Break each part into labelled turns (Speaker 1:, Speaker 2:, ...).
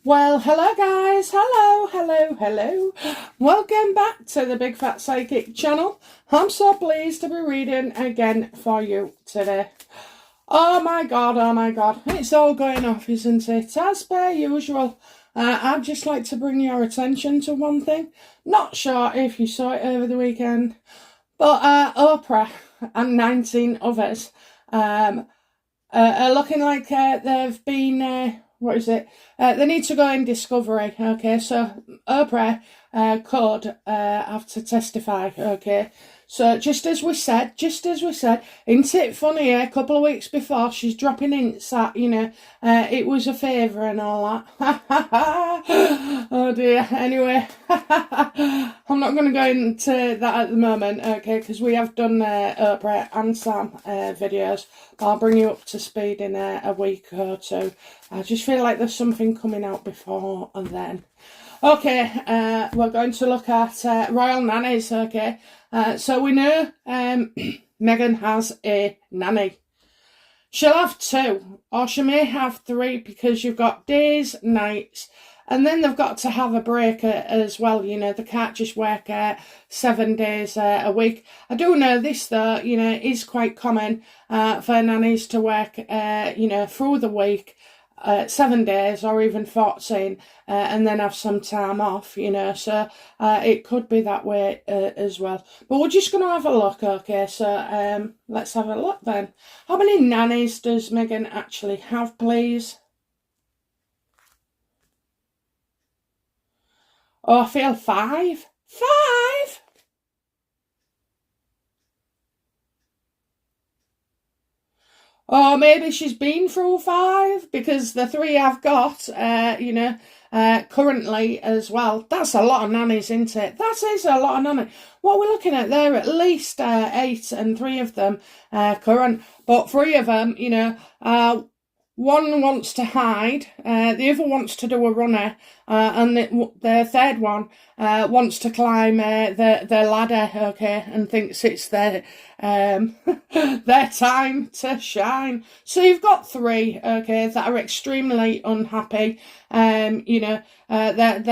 Speaker 1: Well, hello guys, hello. Welcome back to the Big Fat Psychic channel. I'm so pleased to be reading again for you today. Oh my god, it's all going off, isn't it? As per usual, I'd just like to bring your attention to one thing. Not sure if you saw it over the weekend, but Oprah and 19 others are looking like they've been... what is it? They need to go in discovery, okay? So Oprah could have to testify, okay? So just as we said, isn't it funny, a couple of weeks before, she's dropping hints that, it was a favour and all that. Oh dear, anyway, I'm not going to go into that at the moment, okay, because we have done Oprah and Sam videos, but I'll bring you up to speed in a week or two. I just feel like there's something coming out before and then. Okay, we're going to look at Royal Nannies, okay. So we know Meghan has a nanny. She'll have two, or she may have three, because you've got days, nights, and then they've got to have a break as well. They can't just work 7 days a week. I do know this, though, is quite common for nannies to work, through the week. 7 days or even 14 and then have some time off, so it could be that way as well. But we're just going to have a look, okay? So let's have a look then. How many nannies does Meghan actually have, please? Oh, I feel 5. 5? Or maybe she's been through 5, because the 3 I've got, currently as well. That's a lot of nannies, isn't it? That is a lot of nannies. What we're looking at there, at least 8, and 3 of them current. But 3 of them, one wants to hide, the other wants to do a runner, and the third one wants to climb the ladder, okay, and thinks it's their their time to shine. So you've got 3, okay, that are extremely unhappy. They're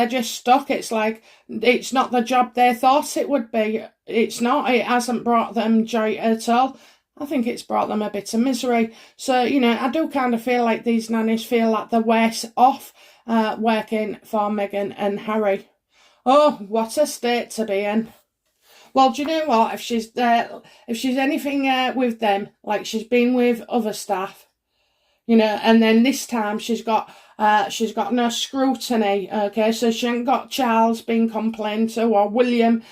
Speaker 1: just stuck. It's like it's not the job they thought it would be. It's not. It hasn't brought them joy at all. I think it's brought them a bit of misery. So, I do kind of feel like these nannies feel like they're worse off working for Meghan and Harry. Oh, what a state to be in. Well, do you know what? If she's anything with them, like she's been with other staff, and then this time she's got no scrutiny, okay, so she ain't got Charles being complained to, or William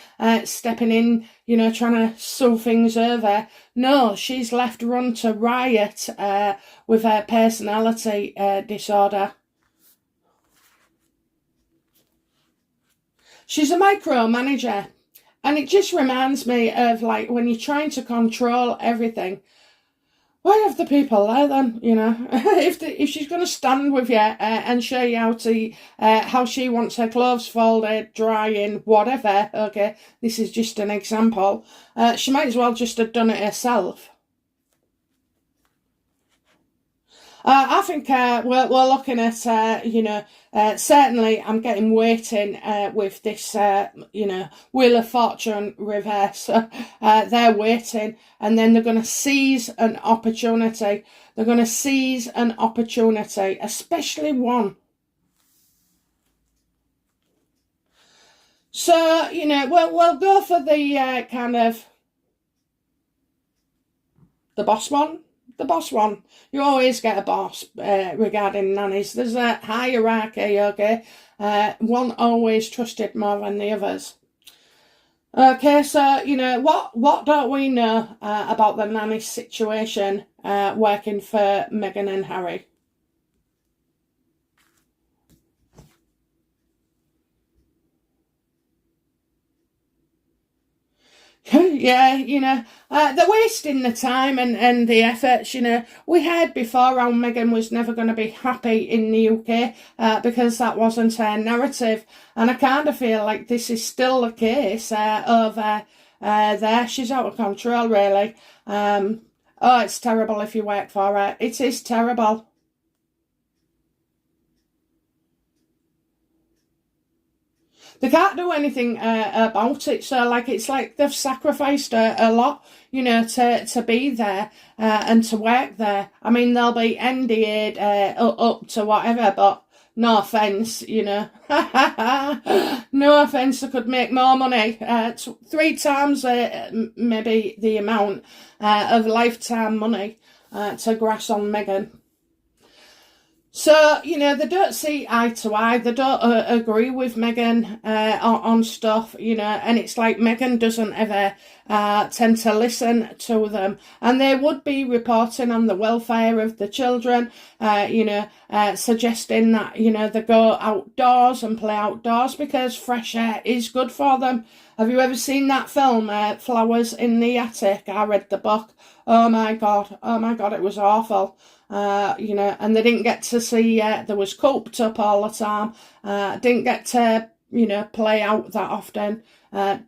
Speaker 1: stepping in, trying to sue things over. No, she's left run to riot with her personality disorder. She's a micromanager, and it just reminds me of, like, when you're trying to control everything. Why have the people there then, if she's going to stand with you and show you how she wants her clothes folded, drying, whatever, okay, this is just an example, she might as well just have done it herself. I think we're looking at, certainly I'm getting waiting with this, Wheel of Fortune reverse. They're waiting, and then they're going to seize an opportunity. They're going to seize an opportunity, especially one. So, we'll go for the kind of the boss one. The boss one. You always get a boss regarding nannies. There's a hierarchy, okay? One always trusted more than the others. Okay, so, what don't we know about the nanny situation working for Meghan and Harry? Yeah, they're wasting the time and the efforts, We heard before how Meghan was never going to be happy in the UK because that wasn't her narrative. And I kind of feel like this is still the case over there. She's out of control, really. Oh, it's terrible if you work for her. It is terrible. they can't do anything about it. So like it's like they've sacrificed a lot, you know, to be there and to work there. I mean, they'll be NDA'd up to whatever, but no offence, you know. No offence, I could make more money. 3 times maybe the amount of lifetime money to grass on Meghan. So, you know, they don't see eye to eye. They don't agree with Meghan on stuff, you know, and it's like Meghan doesn't ever tend to listen to them. And they would be reporting on the welfare of the children, you know, suggesting that, you know, they go outdoors and play outdoors because fresh air is good for them. Have you ever seen that film, Flowers in the Attic? I read the book. Oh my God, it was awful. You know, and they didn't get to see, there was cooped up all the time, didn't get to, you know, play out that often,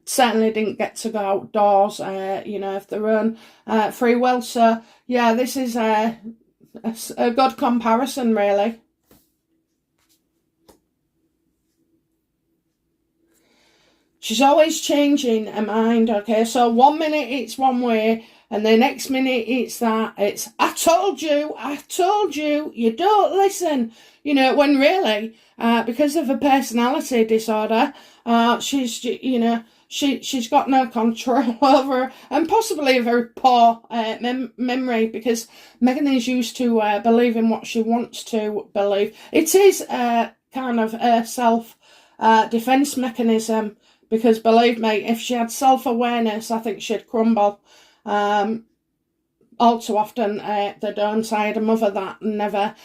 Speaker 1: certainly didn't get to go outdoors, you know, of their own free will. So, yeah, this is a good comparison, really. She's always changing her mind, okay? So 1 minute it's one way, and the next minute it's that. It's, I told you, you don't listen. You know, when really, because of a personality disorder, she's, you know, she's got no control over, and possibly a very poor memory, because Meghan is used to believing what she wants to believe. It is kind of a self-defense mechanism. Because believe me, if she had self-awareness, I think she'd crumble. All too often, the downside, a mother that never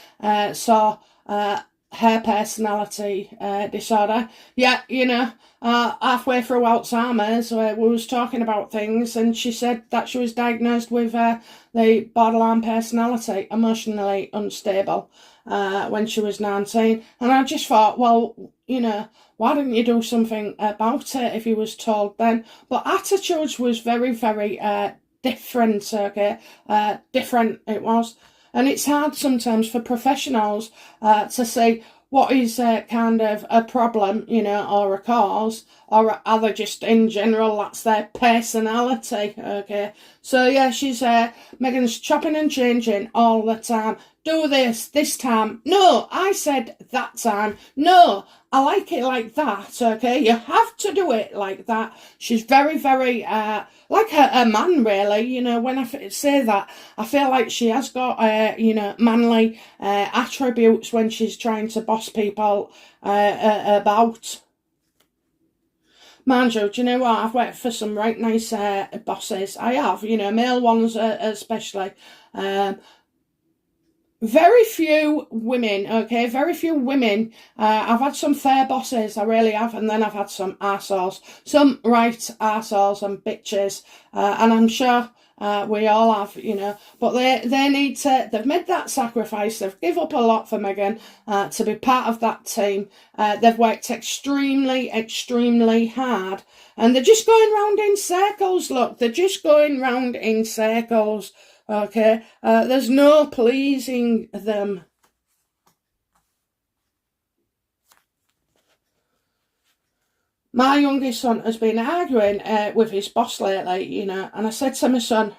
Speaker 1: saw her personality disorder. Yeah, you know, halfway through Alzheimer's, we was talking about things, and she said that she was diagnosed with the borderline personality, emotionally unstable, when she was 19. And I just thought, well, you know, why didn't you do something about it if you was told then? But attitudes was very, very different, okay? Different it was. And it's hard sometimes for professionals to see what is kind of a problem, you know, or a cause, or are they just in general, that's their personality, okay? So yeah, she's, Meghan's chopping and changing all the time. Do this time. No, I said that time. No, I like it like that, okay? You have to do it like that. She's very, very, like a man, really. You know, when I say that, I feel like she has got, you know, manly attributes when she's trying to boss people about. Mind you, do you know what? I've worked for some right nice bosses. I have, you know, male ones especially. Very few women, okay? Very few women. I've had some fair bosses, I really have, and then I've had some arseholes. Some right arseholes and bitches, and I'm sure we all have, you know. But they need to, they've made that sacrifice, they've given up a lot for Meghan to be part of that team. They've worked extremely, extremely hard, and they're just going round in circles, look. They're just going round in circles. Okay, there's no pleasing them. My youngest son has been arguing with his boss lately, you know, and I said to my son,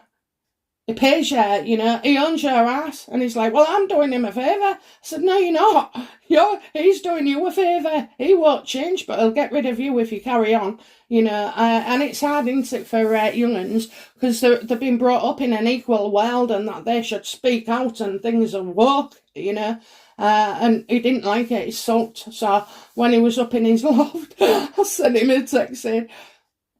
Speaker 1: he pays you know, he owns your ass. And he's like, well, I'm doing him a favour. I said, no, you're not. He's doing you a favour. He won't change, but he'll get rid of you if you carry on, you know. And it's hard, isn't it, for young'uns, because they've been brought up in an equal world and that they should speak out and things are woke, you know. And he didn't like it, he sulked. So when he was up in his loft, I sent him a text saying,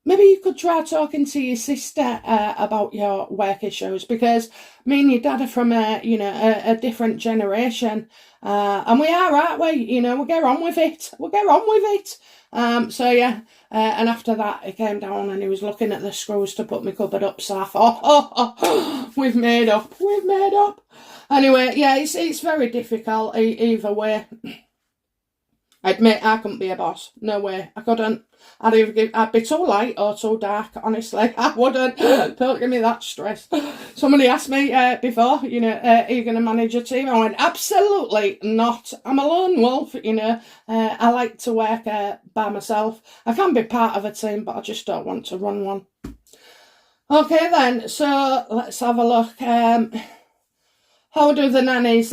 Speaker 1: maybe you could try talking to your sister about your work issues, because me and your dad are from a different generation, and we are, aren't we? You know, we'll get on with it. So yeah, and after that, he came down and he was looking at the screws to put my cupboard up. So I thought, we've made up. Anyway, yeah, it's very difficult either way. Admit I couldn't be a boss. No way. I couldn't. I'd be too light or too dark, honestly. I wouldn't. Don't give me that stress. Somebody asked me before, are you going to manage a team? I went, absolutely not. I'm a lone wolf, I like to work by myself. I can be part of a team, but I just don't want to run one. Okay then, so let's have a look. How do the nannies,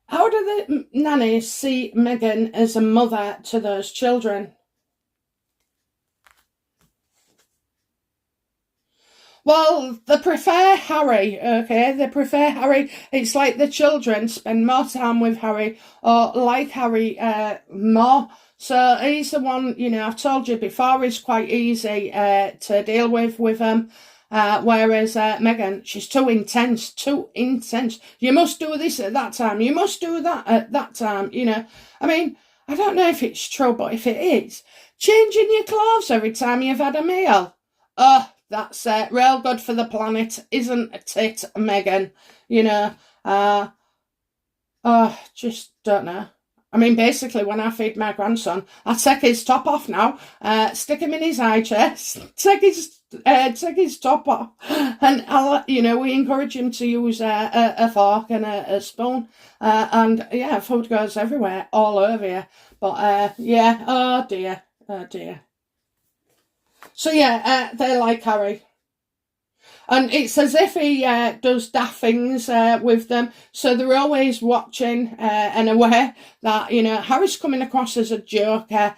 Speaker 1: how do the nannies see Meghan as a mother to those children? Well, they prefer Harry, okay? They prefer Harry. It's like the children spend more time with Harry or like Harry more. So he's the one, I've told you before, he's quite easy to deal with him. Whereas Meghan, she's too intense. You must do this at that time. You must do that at that time, I mean, I don't know if it's true, but if it is, changing your clothes every time you've had a meal. Oh, that's real good for the planet, isn't it, Meghan? Just don't know. I mean, basically, when I feed my grandson, I take his top off now, stick him in his high chest, take his top off, and we encourage him to use a fork and a spoon, and yeah, food goes everywhere, all over you. But yeah, oh dear. So yeah, they like Harry. And it's as if he does daft things with them. So they're always watching and aware that, Harry's coming across as a joker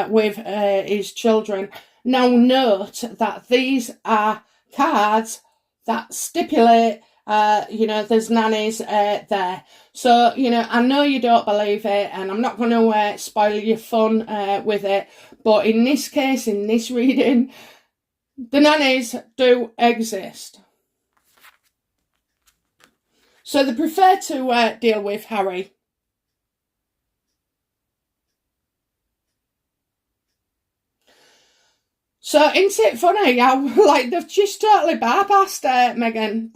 Speaker 1: with his children. Now note that these are cards that stipulate, there's nannies there. So, I know you don't believe it, and I'm not going to spoil your fun with it. But in this case, in this reading, the nannies do exist. So they prefer to deal with Harry. So isn't it funny how they've just totally bypassed Meghan?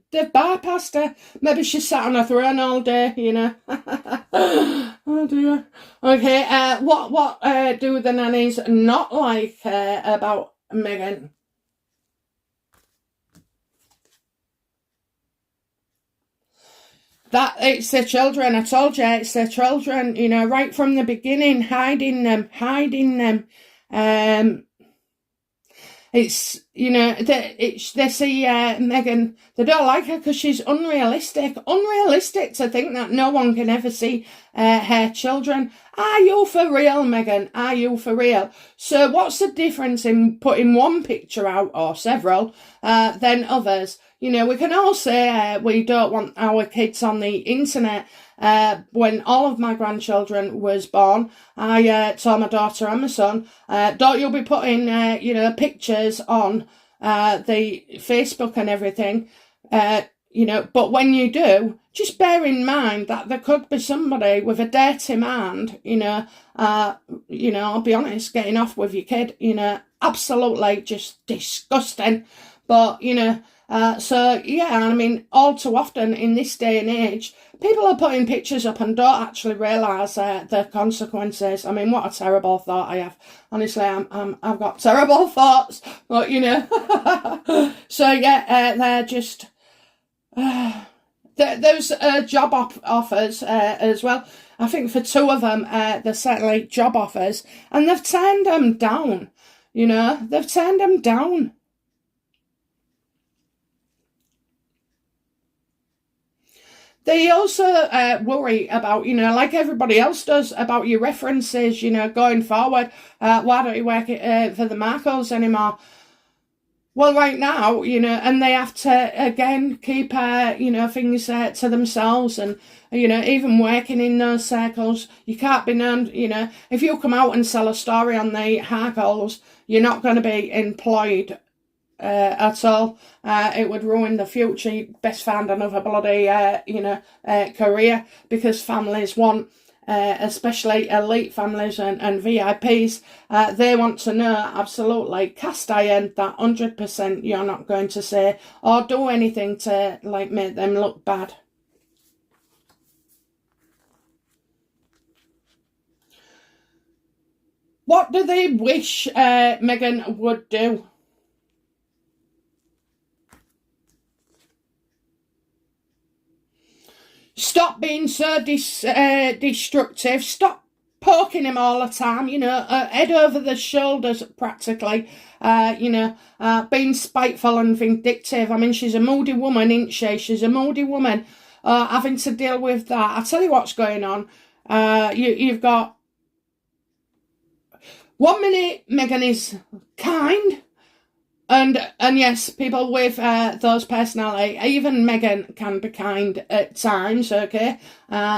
Speaker 1: They've bypassed her. Maybe she sat on a throne all day, Oh dear. Okay, what do the nannies not like about Meghan? That it's their children. I told you, it's their children. Right from the beginning, hiding them. It's, they see Meghan, they don't like her because she's unrealistic to think that no one can ever see her children. Are you for real, Meghan? Are you for real? So what's the difference in putting one picture out, or several, than others? We can all say we don't want our kids on the internet. When all of my grandchildren was born, I told my daughter and my son, don't you be putting, pictures on the Facebook and everything, but when you do, just bear in mind that there could be somebody with a dirty mind, I'll be honest, getting off with your kid, absolutely just disgusting. But, so, yeah, I mean, all too often in this day and age, people are putting pictures up and don't actually realise the consequences. I mean, what a terrible thought I have. Honestly, I've got terrible thoughts, but, So, yeah, they're just... Those job offers as well. I think for two of them, they're certainly job offers, and they've turned them down. They've turned them down. They also worry about, like everybody else does, about your references, going forward. Why don't you work for the Markles anymore? Well, right now, and they have to, again, keep, things to themselves, and, even working in those circles, you can't be known, if you come out and sell a story on the Harkles, you're not going to be employed at all. It would ruin the future. You'd best find another bloody, career, because families want, especially elite families and VIPs, they want to know absolutely cast iron that 100% you're not going to say or do anything to make them look bad. What do they wish Meghan would do? Stop being so destructive. Stop poking him all the time, head over the shoulders practically, being spiteful and vindictive. I mean, she's a moody woman, isn't she? She's a moody woman, having to deal with that. I'll tell you what's going on. You've got 1 minute Meghan is kind, and yes, people with those personality, even Meghan can be kind at times, okay?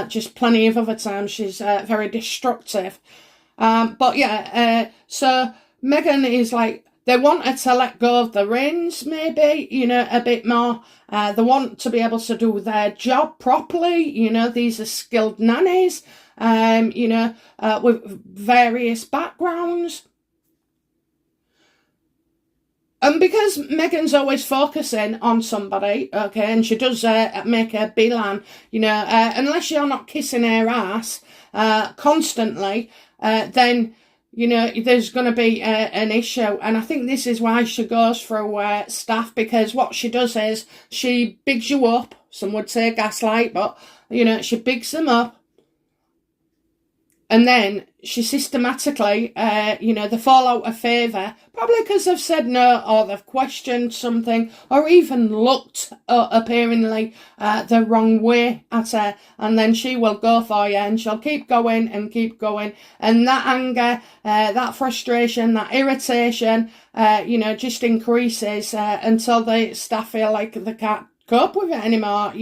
Speaker 1: Just plenty of other times she's very destructive. But yeah, so Meghan is like, they want her to let go of the reins, maybe, a bit more. They want to be able to do their job properly. These are skilled nannies, with various backgrounds. And because Meghan's always focusing on somebody, okay, and she does make a beeline, unless you're not kissing her ass constantly, then, there's going to be an issue. And I think this is why she goes through staff, because what she does is she bigs you up. Some would say gaslight, but, she bigs them up. And then she systematically, they fall out of favour, probably because they've said no, or they've questioned something, or even looked appearingly the wrong way at her. And then she will go for you, and she'll keep going and keep going. And that anger, that frustration, that irritation, just increases until the staff feel like they can't cope with it anymore,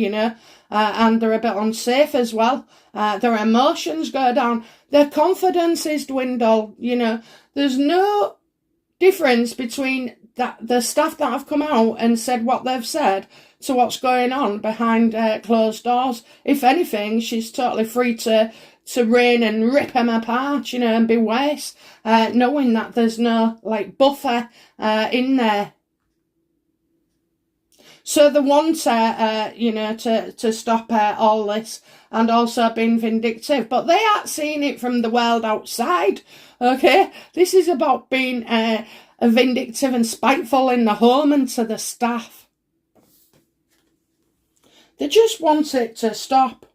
Speaker 1: and they're a bit unsafe as well. Their emotions go down. Their confidence is dwindled, There's no difference between the staff that have come out and said what they've said to what's going on behind closed doors. If anything, she's totally free to rain and rip them apart, and be worse, knowing that there's no, buffer in there. So they want her, to stop all this, and also being vindictive. But they aren't seeing it from the world outside, okay? This is about being vindictive and spiteful in the home and to the staff. They just want it to stop.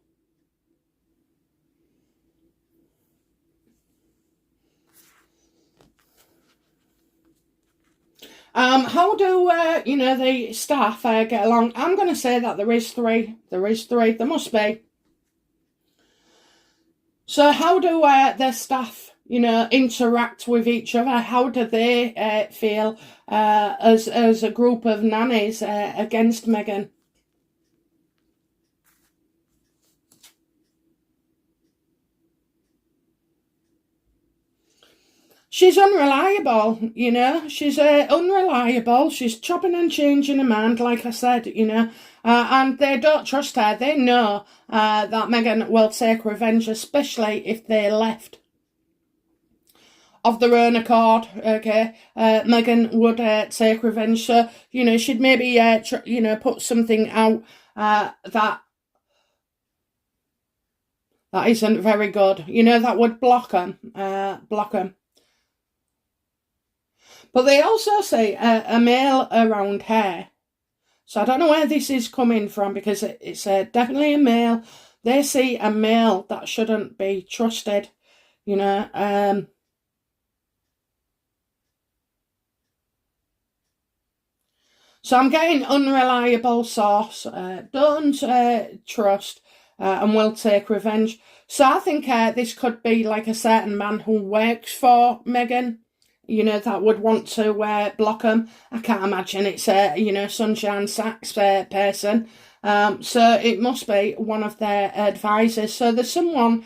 Speaker 1: How do, the staff get along? I'm going to say that there is three. There must be. So how do the staff, interact with each other? How do they feel as a group of nannies against Meghan? She's unreliable, She's unreliable. She's chopping and changing her mind, like I said, and they don't trust her. They know that Meghan will take revenge, especially if they left of their own accord, okay? Meghan would take revenge. So, she'd maybe, put something out that isn't very good, that would block them. But they also say a male around her. So I don't know where this is coming from, because it's definitely a male. They see a male that shouldn't be trusted, So I'm getting unreliable source. Don't trust and will take revenge. So I think this could be like a certain man who works for Meghan, that would want to block them. I can't imagine it's a, Sunshine Sacks person. So it must be one of their advisors. So there's someone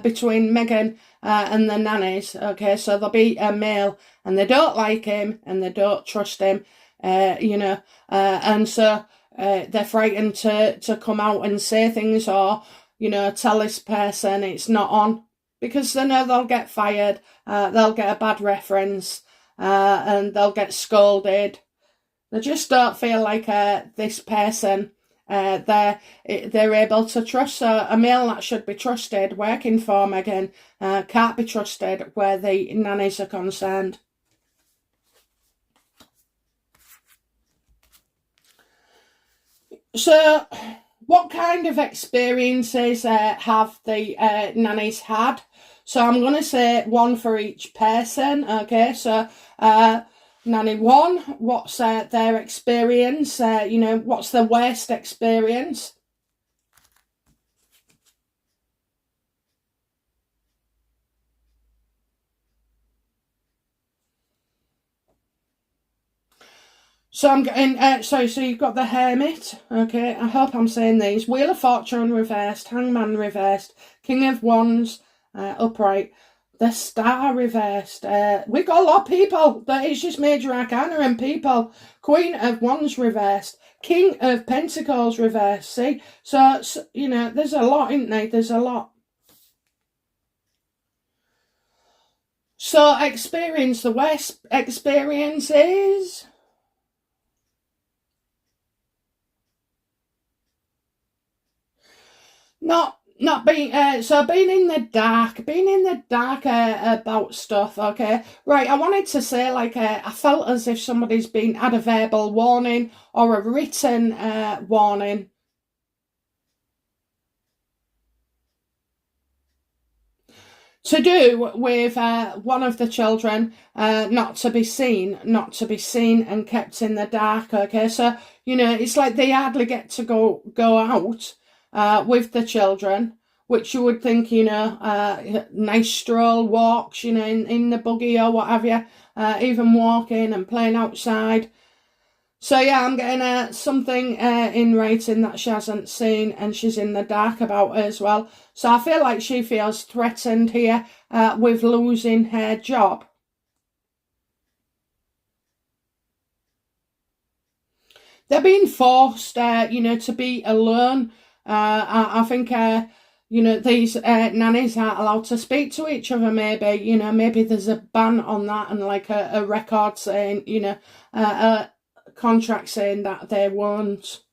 Speaker 1: between Meghan and the nannies, okay? So there'll be a male, and they don't like him, and they don't trust him, and so they're frightened to come out and say things, or, tell this person it's not on, because they know they'll get fired, they'll get a bad reference, and they'll get scolded. They just don't feel like this person they're able to trust. So a male that should be trusted working for Meghan can't be trusted where the nannies are concerned. So what kind of experiences have the nannies had? So I'm going to say one for each person. Okay, so nanny one, what's their experience? What's the worst experience? So I'm getting, so you've got the Hermit, okay, I hope I'm saying these. Wheel of Fortune reversed, Hangman reversed, King of Wands upright, the Star reversed. We got a lot of people, but it's just Major Arcana and people. Queen of Wands reversed, King of Pentacles reversed, see? So there's a lot, isn't there? There's a lot. So experience, the worst experience is... Not being being in the dark about stuff. Okay, right. I wanted to say I felt as if somebody's had a verbal warning or a written warning. To do with one of the children not to be seen and kept in the dark. Okay, so it's like they hardly get to go out with the children, which you would think, nice stroll walks, in the buggy or what have you, even walking and playing outside. So yeah, I'm getting something in writing that she hasn't seen and she's in the dark about as well. So I feel like she feels threatened here with losing her job. They're being forced, to be alone. I think, these nannies aren't allowed to speak to each other, maybe. Maybe there's a ban on that and a record saying, a contract saying that they won't.